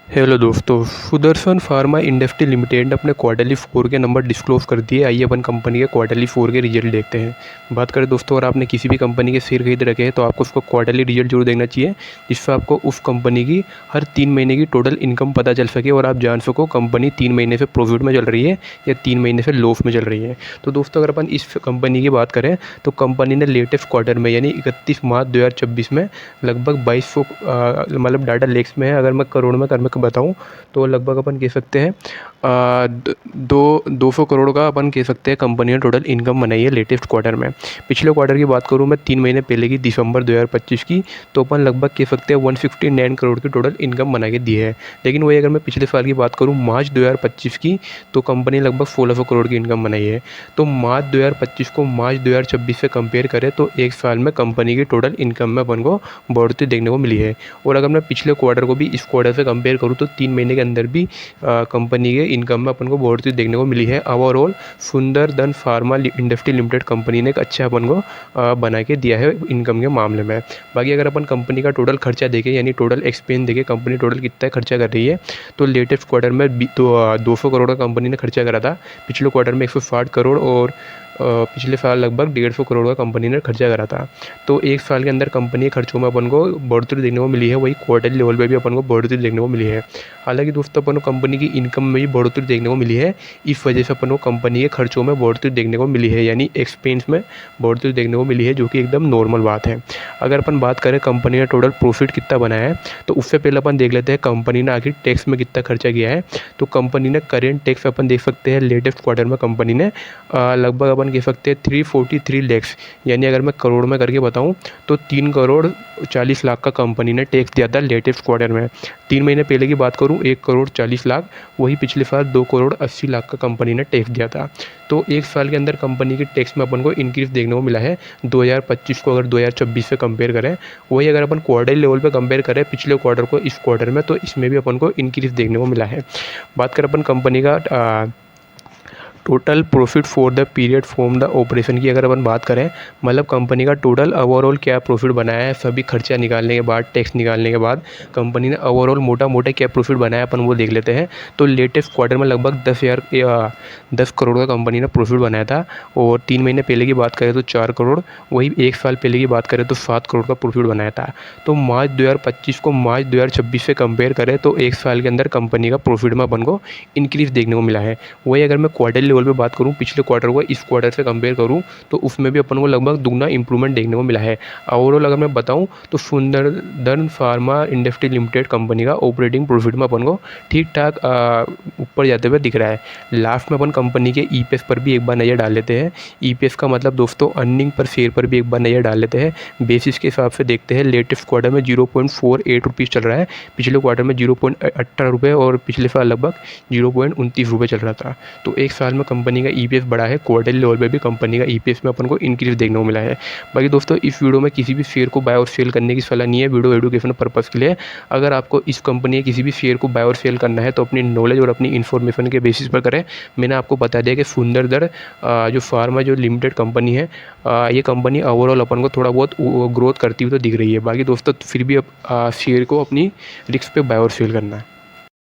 Hello दोस्तों, Sudarshan pharma industry limited ने अपने क्वार्टरली 4 के नंबर डिस्क्लोज कर दिए। आइए अपन कंपनी के क्वार्टरली 4 के रिजल्ट देखते हैं। बात करें दोस्तों, अगर आपने किसी भी कंपनी के शेयर खरीद रखे हैं तो आपको उसको क्वार्टरली रिजल्ट जरूर देखना चाहिए, जिससे आपको उस कंपनी की हर 3 महीने की टोटल इनकम पता चल सके और आप जान सको कंपनी 3 महीने से प्रॉफिट में चल रही है या 3 महीने से लॉस में चल रही है। तो दोस्तों, अगर अपन इस कंपनी की बात करें तो कंपनी ने लेटेस्ट क्वार्टर में यानी 31 मार्च 2024 में लगभग 2200 मतलब डाटा लेक्स में है। अगर मैं करोड़ में कर मैं बताऊँ तो लगभग अपन कह सकते हैं 200 करोड़ का अपन कह सकते हैं कंपनी ने टोटल इनकम बनाई है लेटेस्ट क्वार्टर में। पिछले क्वार्टर की बात करूँ मैं 3 महीने पहले की दिसंबर 2025 की, तो अपन लगभग कह सकते हैं 159 करोड़ की टोटल इनकम बना के दी है। लेकिन वही अगर मैं पिछले साल की बात करूँ मार्च 2025 की, तो कंपनी लगभग 1600 करोड़ की इनकम बनाई है। तो मार्च 2025 को मार्च 2026 से कंपेयर करें तो एक साल में कंपनी की टोटल इनकम में अपन को बढ़ोतरी देखने को मिली है। और अगर मैं पिछले क्वार्टर को भी इस क्वार्टर से कंपेयर करूँ तो 3 महीने के अंदर भी कंपनी के इनकम में अपन को बढ़ोतरी देखने को मिली है। ओवरऑल सुंदरदन फार्मा इंडस्ट्री लिमिटेड कंपनी ने एक अच्छा अपन को बना के दिया है इनकम के मामले में। बाकी अगर अपन कंपनी का टोटल खर्चा देखें यानी टोटल एक्सपेंस देखें, कंपनी टोटल कितना खर्चा कर रही है, तो लेटेस्ट क्वार्टर में 200 करोड़ का कंपनी ने खर्चा करा था। पिछले क्वार्टर में 160 करोड़ और पिछले साल लगभग 150 करोड़ का कंपनी ने खर्चा करा था। तो एक साल के अंदर कंपनी के खर्चों में अपन को बढ़ोतरी देखने को मिली है, वही क्वार्टरली लेवल पे भी अपन को बढ़ोतरी देखने को मिली है। हालांकि दोस्तों, अपन को कंपनी की इनकम में भी बढ़ोतरी देखने को मिली है, इस वजह से अपन को कंपनी के खर्चों में बढ़ोतरी देखने को मिली है, यानी एक्सपेंस में बढ़ोतरी देखने को मिली है, जो कि एकदम नॉर्मल बात है। अगर अपन बात करें कंपनी ने टोटल प्रॉफिट कितना बनाया है, तो उससे पहले अपन देख लेते हैं कंपनी ने आखिर टैक्स में कितना खर्चा किया है। तो कंपनी ने करेंट टैक्स अपन देख सकते हैं लेटेस्ट क्वार्टर में कंपनी ने लगभग अपन कह सकते हैं 343 लैक्स, यानी अगर मैं करोड़ में करके बताऊं तो 3 करोड़ 40 लाख का कंपनी ने टैक्स दिया था लेटेस्ट क्वार्टर में। 3 महीने पहले की बात करूं 1 करोड़ 40 लाख, वही पिछले साल 2 करोड़ 80 लाख का कंपनी ने टैक्स दिया था। तो एक साल के अंदर कंपनी के टैक्स में अपन को इंक्रीज देखने को मिला है 2025 को अगर 2026 से कंपेयर करें। वही अगर अपन क्वार्टरली लेवल पे कंपेयर करें पिछले क्वार्टर को इस क्वार्टर में, तो इसमें भी अपन को इंक्रीज देखने को मिला है। बात करें अपन कंपनी का total profit for the period from the operation की अगर अपन बात करें, मतलब कंपनी का टोटल ओवरऑल क्या प्रॉफिट बनाया है सभी खर्चा निकालने के बाद, टैक्स निकालने के बाद कंपनी ने ओवरऑल मोटा मोटा क्या प्रॉफिट बनाया अपन वो देख लेते हैं। तो लेटेस्ट क्वार्टर में लगभग 10 करोड़ का कंपनी ने प्रॉफिट बनाया था, और 3 महीने पहले की बात करें तो 4 करोड़, वही एक साल पहले की बात करें तो 7 करोड़ का प्रॉफिट बनाया था। तो मार्च 2025 को मार्च 2026 से कंपेयर करें तो एक साल के अंदर कंपनी का प्रॉफिट में अपन को इंक्रीज देखने को मिला है। वही अगर मैं क्वार्टरली लेवल पे बात करूं पिछले क्वार्टर को इस क्वार्टर से कंपेयर करूं तो उसमें भी अपन को लगभग दुगना इंप्रूवमेंट देखने को मिला है। ओवरऑल अगर मैं बताऊं तो सुंदरदन फार्मा इंडस्ट्री लिमिटेड कंपनी का ऑपरेटिंग प्रॉफिट में अपन को ठीक ठाक ऊपर जाते हुए दिख रहा है। लास्ट में अपन कंपनी के ईपीएस पर भी एक बार नज़र डाल लेते हैं। ईपीएस का मतलब दोस्तों अर्निंग पर शेयर पर भी एक बार नज़र डाल लेते हैं। बेसिस के हिसाब से देखते हैं, लेटेस्ट क्वार्टर में 0.48 रुपीज़ चल रहा है, पिछले क्वार्टर में 0.18 रुपये और पिछले साल लगभग 0.29 रुपये चल रहा था। तो एक साल में कंपनी का ईपीएस बढ़ा है, क्वार्टरली लेवल पे भी कंपनी का ईपीएस में अपन को इंक्रीज देखने को मिला है। बाकी दोस्तों, इस वीडियो में किसी भी शेयर को बाय और सेल करने की सलाह नहीं है, वीडियो एजुकेशन पर्पज़ के लिए। अगर आपको इस कंपनी के किसी भी शेयर को बाय और सेल करना है तो अपनी नॉलेज और अपनी इन्फॉर्मेशन के बेसिस पर करें। मैंने आपको बता दिया कि सुंदरदन जो फार्मा जो लिमिटेड कंपनी है, ये कंपनी ओवरऑल अपन को थोड़ा बहुत ग्रोथ करती हुई तो दिख रही है। बाकी दोस्तों, फिर भी शेयर को अपनी रिस्क पे बाय और सेल करना है।